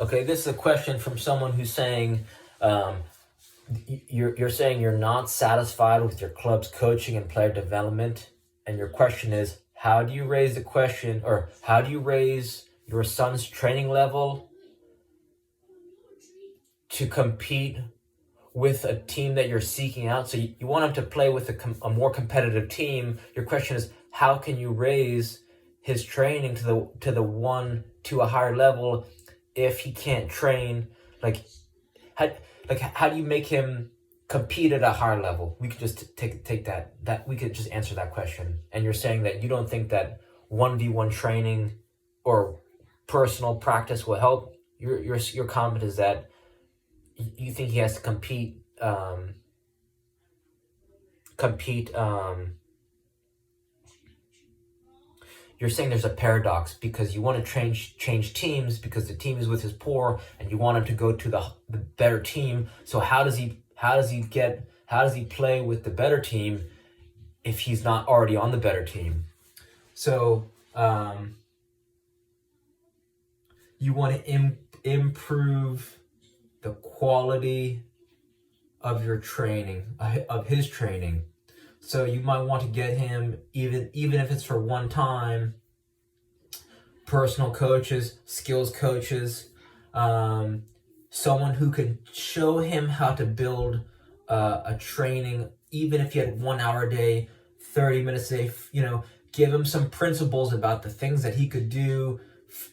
Okay, this is a question from someone who's saying, um, you're saying you're not satisfied with your club's coaching and player development, and your question is, how do you raise the question, or how do you raise your son's training level to compete with a team that you're seeking out? So you want him to play with a more competitive team. Your question is, how can you raise his training to a higher level if he can't train? Like how do you make him compete at a higher level? We could just take that we could just answer that question. And you're saying that you don't think that 1v1 training or personal practice will help. Your comment is that you think he has to compete. You're saying there's a paradox because you want to change teams because the team is with his poor, and you want him to go to the better team. So how does he play with the better team if he's not already on the better team? So you want to improve the quality of your training, of his training. So you might want to get him, even if it's for one time, personal coaches, skills coaches, someone who can show him how to build a training, even if you had 1 hour a day, 30 minutes a day, give him some principles about the things that he could do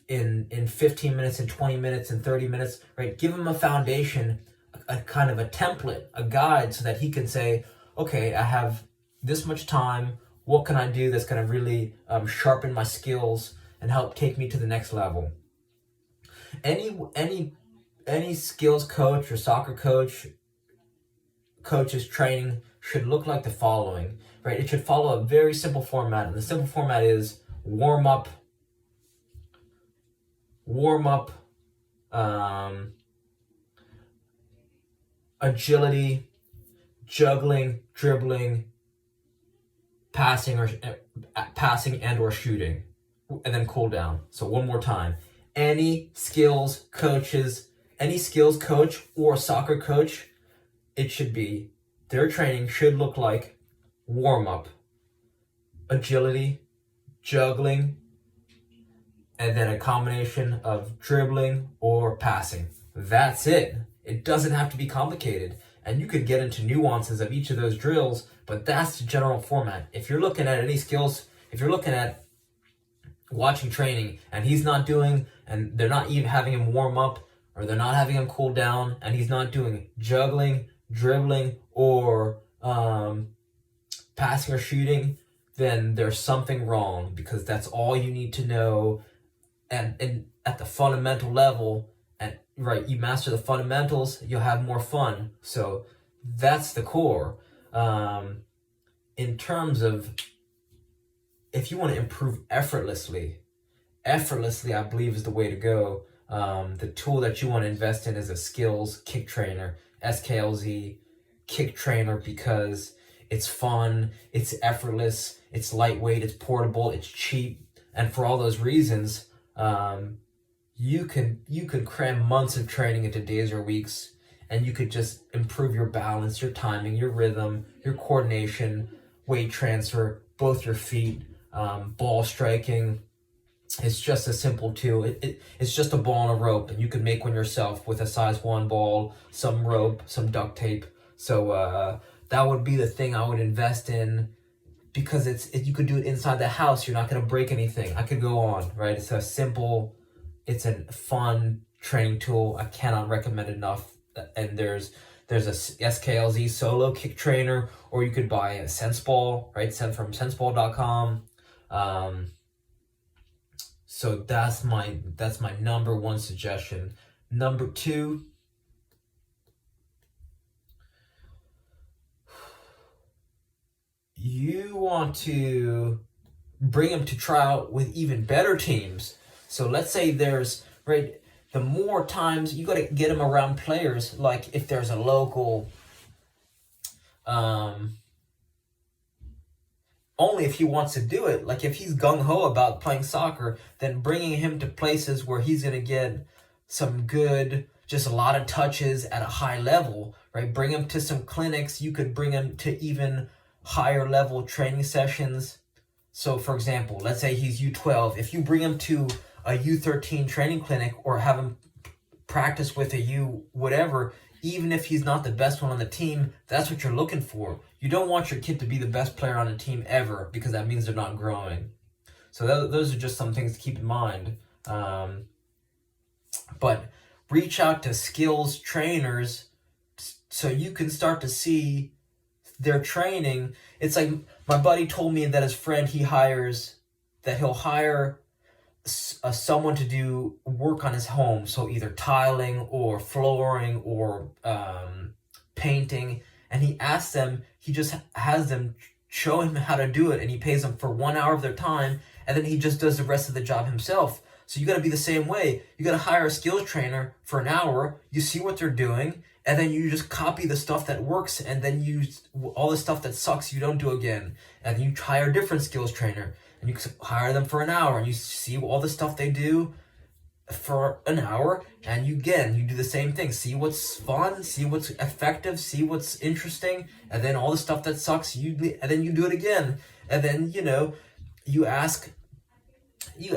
in 15 minutes and 20 minutes and 30 minutes, right? Give him a foundation, a kind of a template, a guide, so that he can say, okay, I have this much time. What can I do that's going to really sharpen my skills and help take me to the next level? Any skills coach or soccer coach's training should look like the following, right? It should follow a very simple format, and the simple format is warm up, agility, juggling, dribbling, passing and or shooting, and then cool down. So one more time. Any skills coach or soccer coach, their training should look like warm up, agility, juggling, and then a combination of dribbling or passing. That's it. It doesn't have to be complicated. And you could get into nuances of each of those drills, but that's the general format. If you're looking at any skills, if you're looking at watching training and he's not doing, and they're not even having him warm up, or they're not having him cool down, and he's not doing juggling, dribbling, or passing or shooting, then there's something wrong, because that's all you need to know. And at the fundamental level, and right, you master the fundamentals, you'll have more fun. So that's the core. In terms of, if you want to improve effortlessly, I believe is the way to go. The tool that you want to invest in is a skills kick trainer, SKLZ kick trainer, because it's fun, it's effortless, it's lightweight, it's portable, it's cheap, and for all those reasons, you could cram months of training into days or weeks, and you could just improve your balance, your timing, your rhythm, your coordination, weight transfer, both your feet, ball striking. It's just a simple tool. It's just a ball and a rope, and you can make one yourself with a size 1 ball, some rope, some duct tape. So that would be the thing I would invest in, because you could do it inside the house. You're not going to break anything. I could go on, right? It's a fun training tool. I cannot recommend enough. And there's a SKLZ solo kick trainer, or you could buy a sense ball, right? Sent from senseball.com. So that's my number one suggestion. Number 2, you want to bring them to try out with even better teams. So let's say there's, right, the more times you got to get them around players, like if there's a local, only if he wants to do it. Like if he's gung-ho about playing soccer, then bringing him to places where he's going to get some good, just a lot of touches at a high level, right? Bring him to some clinics. You could bring him to even higher level training sessions. So for example, let's say he's U12. If you bring him to a U13 training clinic or have him practice with a U whatever, even if he's not the best one on the team, that's what you're looking for. You don't want your kid to be the best player on the team ever, because that means they're not growing. So those are just some things to keep in mind. But reach out to skills trainers so you can start to see their training. It's like my buddy told me that his friend, he'll hire someone to do work on his home, so either tiling or flooring or painting, and he just has them show him how to do it, and he pays them for 1 hour of their time, and then he just does the rest of the job himself. So you got to be the same way. You got to hire a skills trainer for an hour, you see what they're doing, and then you just copy the stuff that works, and then all the stuff that sucks you don't do again, and you hire a different skills trainer, and you hire them for an hour, and you see all the stuff they do for an hour, and you do the same thing. See what's fun, see what's effective, see what's interesting, and then all the stuff that sucks, and then you do it again. And then, you ask, you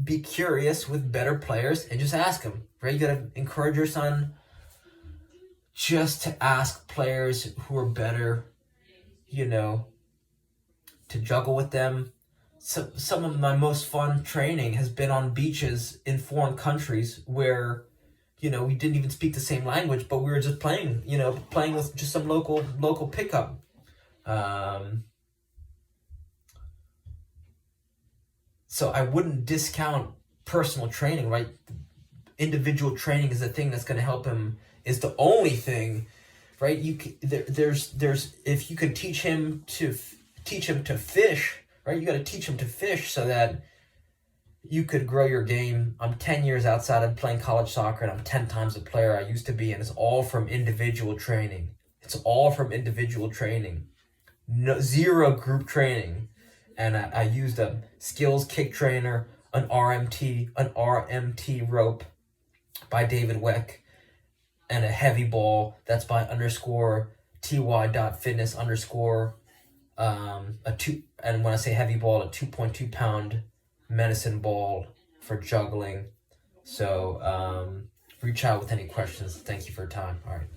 be curious with better players and just ask them, right? You gotta encourage your son just to ask players who are better, to juggle with them. So some of my most fun training has been on beaches in foreign countries where, we didn't even speak the same language, but we were just playing with just some local pickup. So I wouldn't discount personal training, right? Individual training is the thing that's going to help him, is the only thing, right? There's if you can teach him to fish, right? You got to teach him to fish so that you could grow your game. I'm 10 years outside of playing college soccer, and I'm 10 times the player I used to be, and it's all from individual training. No, zero group training. And I used a skills kick trainer, an RMT rope by David Weck, and a heavy ball that's by _ty.fitness_. And when I say heavy ball, a 2.2 pound medicine ball for juggling. So reach out with any questions. Thank you for your time. All right.